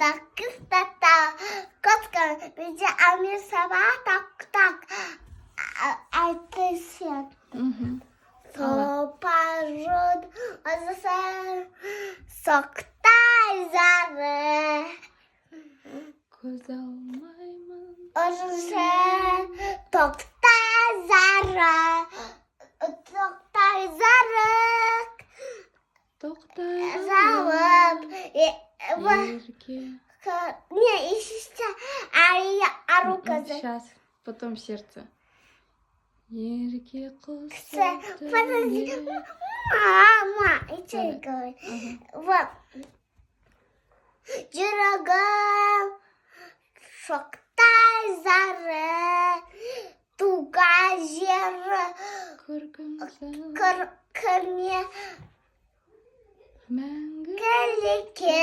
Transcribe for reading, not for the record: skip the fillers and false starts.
Sakız tata. Koskar. Bize amir sabah tak tak. Айтысың. Сопаржын азысын соқтай зары. Көз алмаймын. Азысын тоқтай зары. Тоқтай зары. Тоқтай Завып. ерке. Не, еще Алия, ару қызы. Сейчас, потом сердце. Ерке қыз. Подожди. Мама, и что я говорю? Вот. Жүрегім шоқтай зары, туған жері Көркім кірме мәңгі. кілеке.